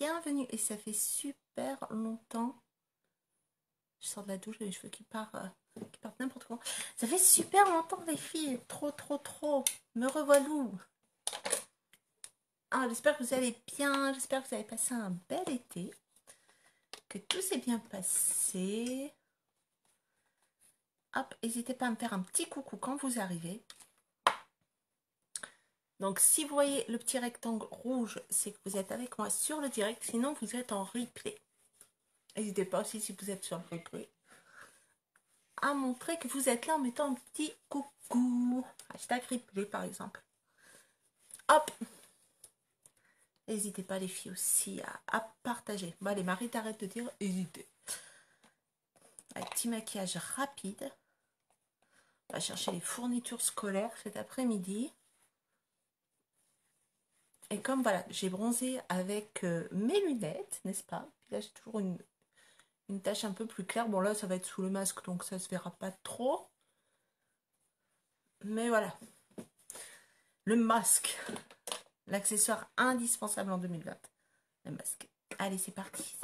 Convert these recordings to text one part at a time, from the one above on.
bienvenue et ça fait super longtemps. Je sors de la douche, j'ai les cheveux qui partent n'importe comment. Ça fait super longtemps les filles, trop. Me revoilou. Ah, j'espère que vous allez bien, j'espère que vous avez passé un bel été, que tout s'est bien passé. Hop, n'hésitez pas à me faire un petit coucou quand vous arrivez. Donc si vous voyez le petit rectangle rouge, c'est que vous êtes avec moi sur le direct, sinon vous êtes en replay. N'hésitez pas aussi si vous êtes sur le replay à montrer que vous êtes là en mettant un petit coucou. Hashtag replay par exemple. Hop. N'hésitez pas les filles aussi à partager. Bon allez, Marie, t'arrêtes de dire hésitez. Un petit maquillage rapide. On va chercher les fournitures scolaires cet après-midi. Et comme voilà, j'ai bronzé avec mes lunettes, n'est-ce pas? Puis là, j'ai toujours une tache un peu plus claire. Bon, là, ça va être sous le masque, donc ça se verra pas trop. Mais voilà. Le masque. L'accessoire indispensable en 2020. Le masque. Allez, c'est parti.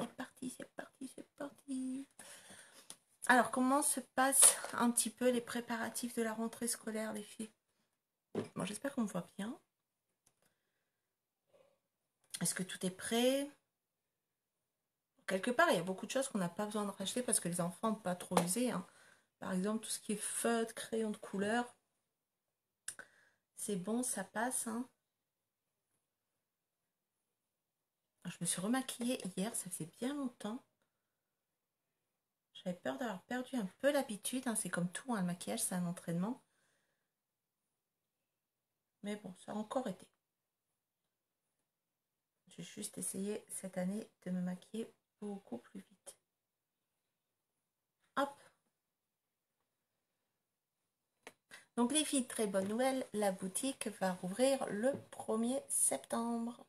Alors, comment se passent un petit peu les préparatifs de la rentrée scolaire, les filles? Bon, j'espère qu'on me voit bien. Est-ce que tout est prêt? Quelque part, il y a beaucoup de choses qu'on n'a pas besoin de racheter parce que les enfants n'ont pas trop usé. Hein. Par exemple, tout ce qui est feutre, crayon de couleur. C'est bon, ça passe. Hein. Je me suis remaquillée hier, ça faisait bien longtemps. J'avais peur d'avoir perdu un peu l'habitude. Hein. C'est comme tout, hein, le maquillage, c'est un entraînement. Mais bon, ça a encore été. J'ai juste essayé cette année de me maquiller beaucoup plus vite. Hop. Donc les filles, très bonne nouvelle, la boutique va rouvrir le 1er septembre.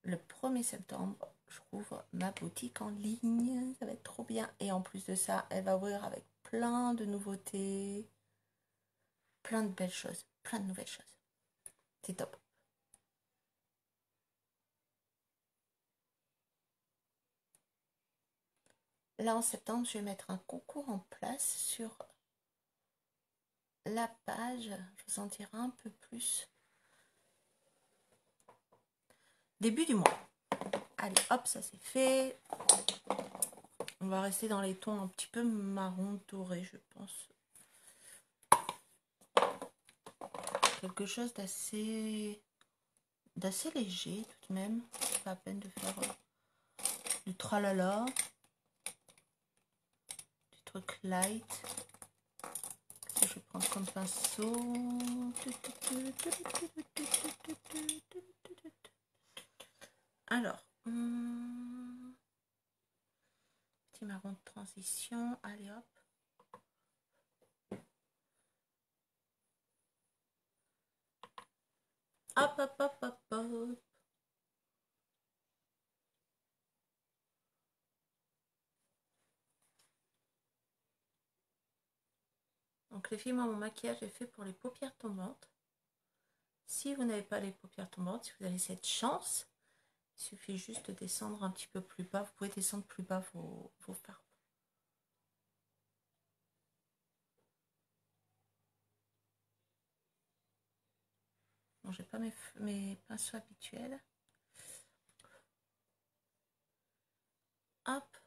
Le 1er septembre, je rouvre ma boutique en ligne. Ça va être trop bien. Et en plus de ça, elle va ouvrir avec plein de nouveautés. Plein de belles choses. Plein de nouvelles choses. C'est top. Là, en septembre, je vais mettre un concours en place sur la page. Je vous en dirai un peu plus. Début du mois. Allez, hop, ça c'est fait. On va rester dans les tons un petit peu marron doré, je pense. Quelque chose d'assez léger tout de même. Pas la peine de faire du tralala. Du truc light. Je vais prendre comme pinceau. Alors, petit marron de transition. Allez hop. Hop. Donc les filles, moi, mon maquillage est fait pour les paupières tombantes. Si vous n'avez pas les paupières tombantes, si vous avez cette chance, il suffit juste de descendre un petit peu plus bas. Vous pouvez descendre plus bas vos farbes. Bon, j'ai pas mes pinceaux habituels. Hop.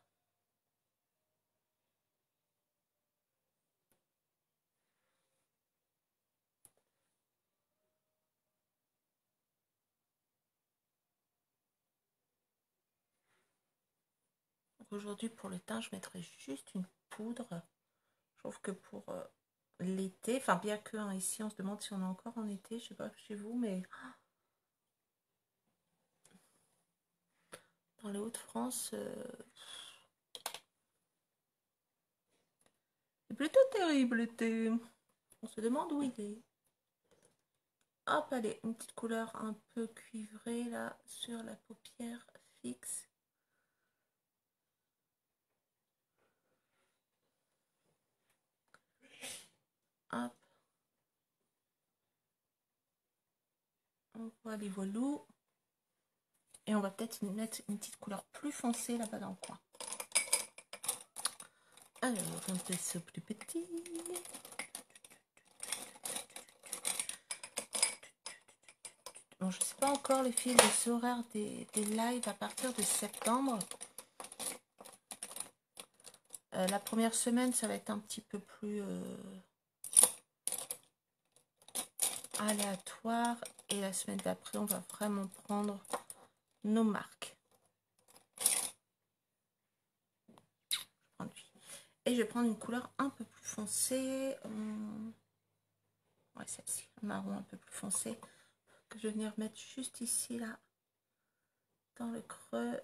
Aujourd'hui, pour le teint, je mettrai juste une poudre. Je trouve que pour l'été, enfin bien que hein, ici, on se demande si on est encore en été, je sais pas chez vous, mais dans les Hauts-de-France, c'est plutôt terrible l'été. On se demande où il est. Hop, allez, une petite couleur un peu cuivrée là sur la paupière fixe. Hop. Voilà les voilous. Et on va peut-être mettre une petite couleur plus foncée là-bas dans le coin. Alors, un pinceau plus petit. Bon, je ne sais pas encore les filles, les horaires des lives à partir de septembre. La première semaine, ça va être un petit peu plus aléatoire. Et la semaine d'après, on va vraiment prendre nos marques. Et je vais prendre une couleur un peu plus foncée. Ouais, celle-ci, un marron un peu plus foncé. Que je vais venir mettre juste ici, là, dans le creux.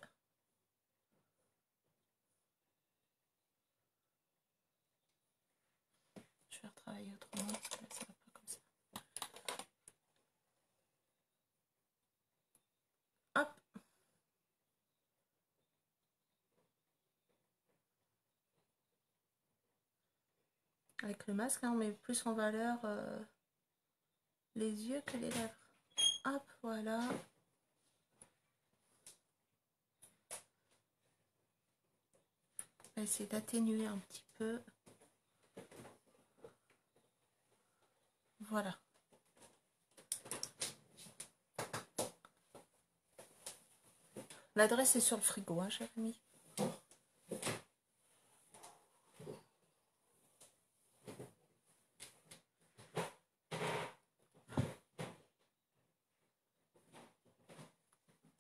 Je vais retravailler autrement, parce que là, ça va pas comme ça. Hop. Avec le masque, hein, on met plus en valeur les yeux que les lèvres. Hop, voilà. On va essayer d'atténuer un petit peu. Voilà. L'adresse est sur le frigo, hein, Jérémy.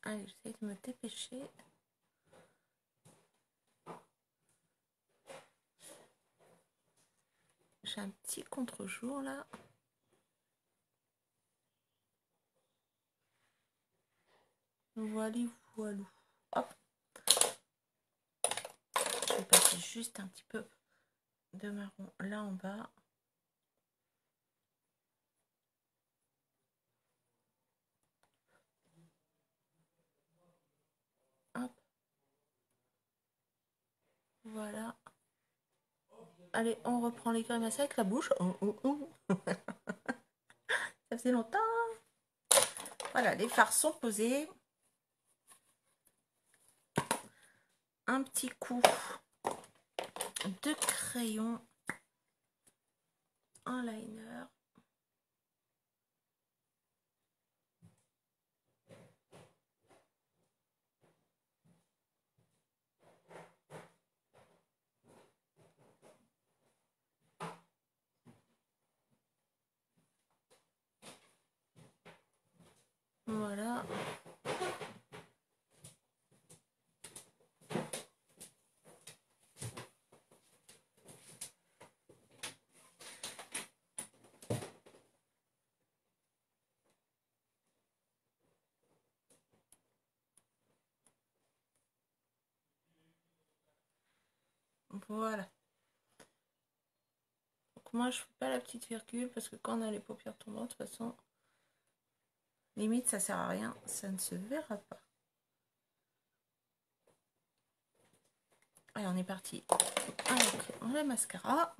Allez, j'essaie de me dépêcher. J'ai un petit contre-jour là. Voilà, voilà. Hop. Je vais passer juste un petit peu de marron là en bas. Hop. Voilà. Allez, on reprend les grimaces avec la bouche. Oh, oh, oh. Ça faisait longtemps. Voilà, les fards sont posés. Un petit coup de crayon en liner. Voilà. Voilà. Donc moi je fais pas la petite virgule parce que quand on a les paupières tombantes, de toute façon, limite ça sert à rien, ça ne se verra pas. Allez, on est parti avec le mascara.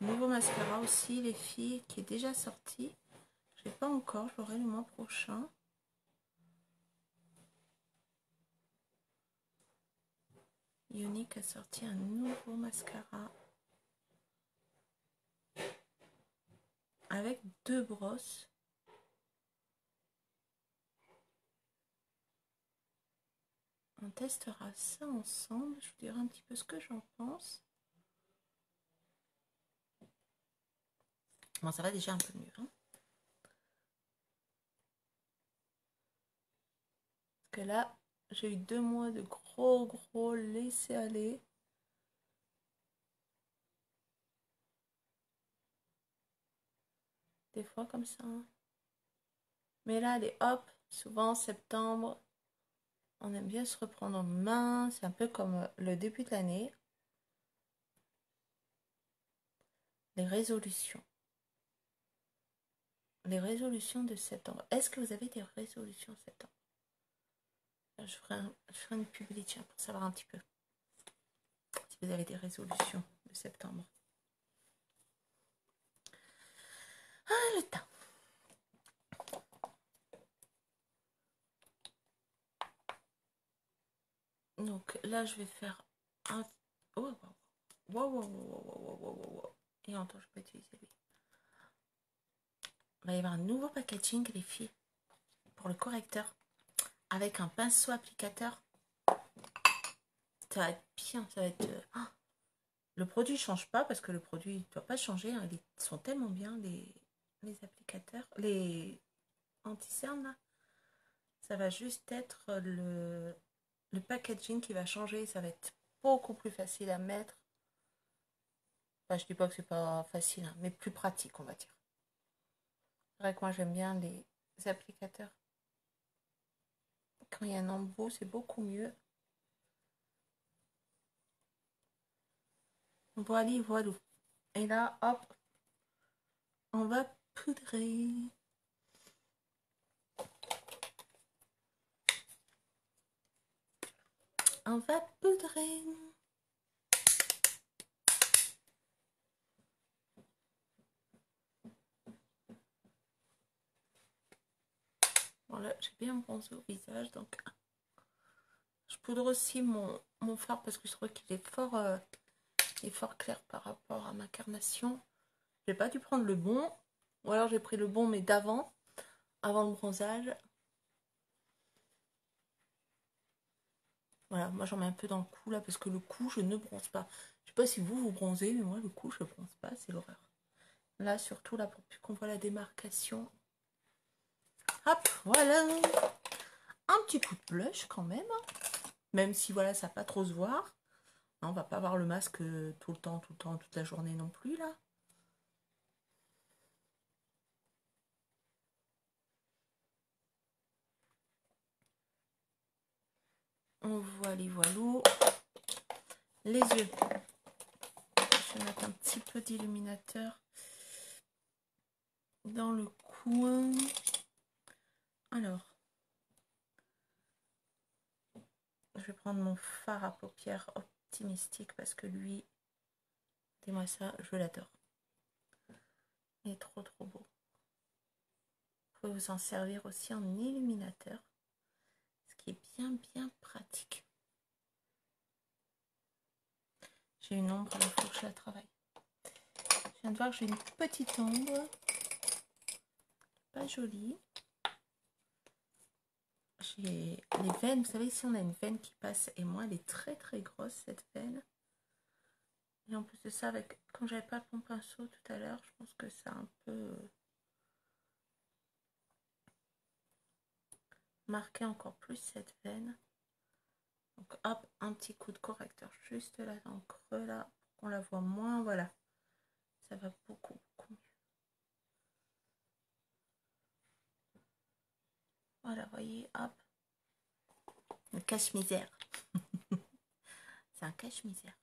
Nouveau mascara aussi, les filles, qui est déjà sorti. Je l'ai pas encore, je l'aurai le mois prochain. Younique a sorti un nouveau mascara avec 2 brosses. On testera ça ensemble. Je vous dirai un petit peu ce que j'en pense. Bon, ça va déjà un peu mieux. Hein, parce que là, j'ai eu 2 mois de gros laisser-aller. Des fois comme ça. Hein. Mais là, allez, hop, souvent septembre, on aime bien se reprendre en main. C'est un peu comme le début de l'année. Les résolutions. Les résolutions de septembre. Est-ce que vous avez des résolutions septembre? Je ferai une publi, tiens, pour savoir un petit peu. Si vous avez des résolutions de septembre. Ah, le teint. Donc là, je vais faire un... Oh, wow. Et attends, je peux utiliser lui. Il va y avoir un nouveau packaging, les filles, pour le correcteur, avec un pinceau applicateur. Ça va être bien, ça va être... Le produit ne change pas, parce que le produit ne doit pas changer. Hein. Ils sont tellement bien, les applicateurs, les anti-cernes, là. Ça va juste être le packaging qui va changer. Ça va être beaucoup plus facile à mettre. Enfin, je dis pas que c'est pas facile, hein, mais plus pratique, on va dire. C'est vrai que moi, j'aime bien les applicateurs. Quand il y a un embout, c'est beaucoup mieux. Voilà. Et là, hop, on va poudrer. On va poudrer. Voilà, j'ai bien bronzé au visage, donc je poudre aussi mon fard parce que je trouve qu'il est fort clair par rapport à ma carnation. J'ai pas dû prendre le bon, ou alors j'ai pris le bon mais d'avant, avant le bronzage. Voilà, moi j'en mets un peu dans le cou là parce que le cou je ne bronze pas. Je sais pas si vous bronzez, mais moi le cou je bronze pas, c'est l'horreur. Là surtout là pour plus qu'on voit la démarcation. Hop, voilà. Un petit coup de blush quand même. Même si voilà ça va pas trop se voir. On va pas avoir le masque tout le temps, toute la journée non plus là. Voilà. Les yeux. Je vais mettre un petit peu d'illuminateur dans le coin. Alors, je vais prendre mon fard à paupières optimistique parce que lui, dis-moi ça, je l'adore. Il est trop beau. Vous pouvez vous en servir aussi en illuminateur, ce qui est bien pratique. J'ai une ombre, il faut que je la travaille. Je viens de voir que j'ai une petite ombre, pas jolie. J'ai les veines, vous savez, ici on a une veine qui passe et moi elle est très grosse cette veine. Et en plus de ça, avec quand j'avais pas mon pinceau tout à l'heure, je pense que ça a un peu marqué encore plus cette veine. Donc hop, un petit coup de correcteur juste là dans le creux là, pour qu'on la voit moins, voilà. Ça va beaucoup mieux. Voilà, voyez, hop. Le cache-misère. C'est un cache-misère.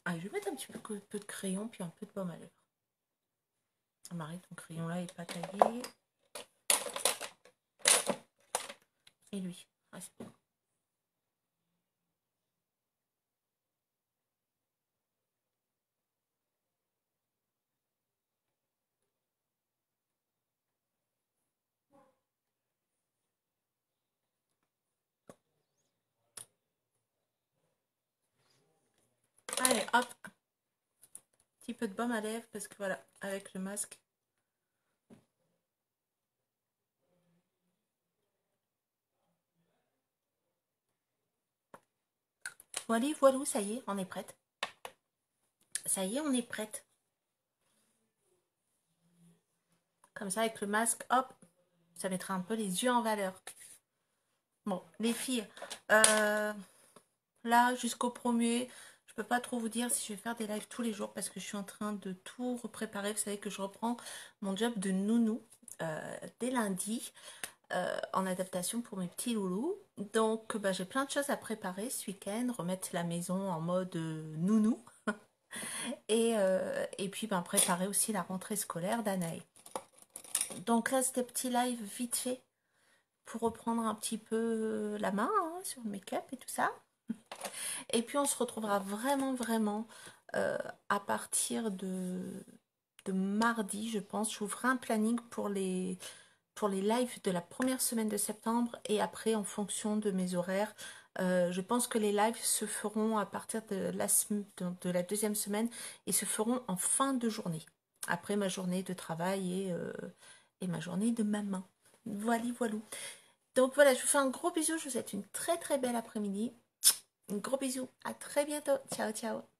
Ah, je vais mettre un petit peu de crayon puis un peu de baume à lèvres. Marie, ton crayon là est pas taillé. Et lui, ah, c'est bon. Allez, hop. Petit peu de baume à lèvres parce que voilà, avec le masque. Voilà, ça y est, on est prête. Ça y est, on est prête. Comme ça, avec le masque, hop, ça mettra un peu les yeux en valeur. Bon, les filles, là, jusqu'au 1er, je peux pas trop vous dire si je vais faire des lives tous les jours parce que je suis en train de tout préparer. Vous savez que je reprends mon job de nounou dès lundi en adaptation pour mes petits loulous. Donc, j'ai plein de choses à préparer ce week-end, remettre la maison en mode nounou et puis préparer aussi la rentrée scolaire d'Anaë. Donc là, c'était petit live vite fait pour reprendre un petit peu la main sur le make-up et tout ça. Et puis on se retrouvera vraiment à partir de mardi, je pense. Je vous ferai un planning pour les lives de la première semaine de septembre et après en fonction de mes horaires. Je pense que les lives se feront à partir de la deuxième semaine et se feront en fin de journée. Après ma journée de travail et ma journée de maman. Voilà, voilà. Donc voilà, je vous fais un gros bisou. Je vous souhaite une très belle après-midi. Un gros bisou. À très bientôt. Ciao, ciao.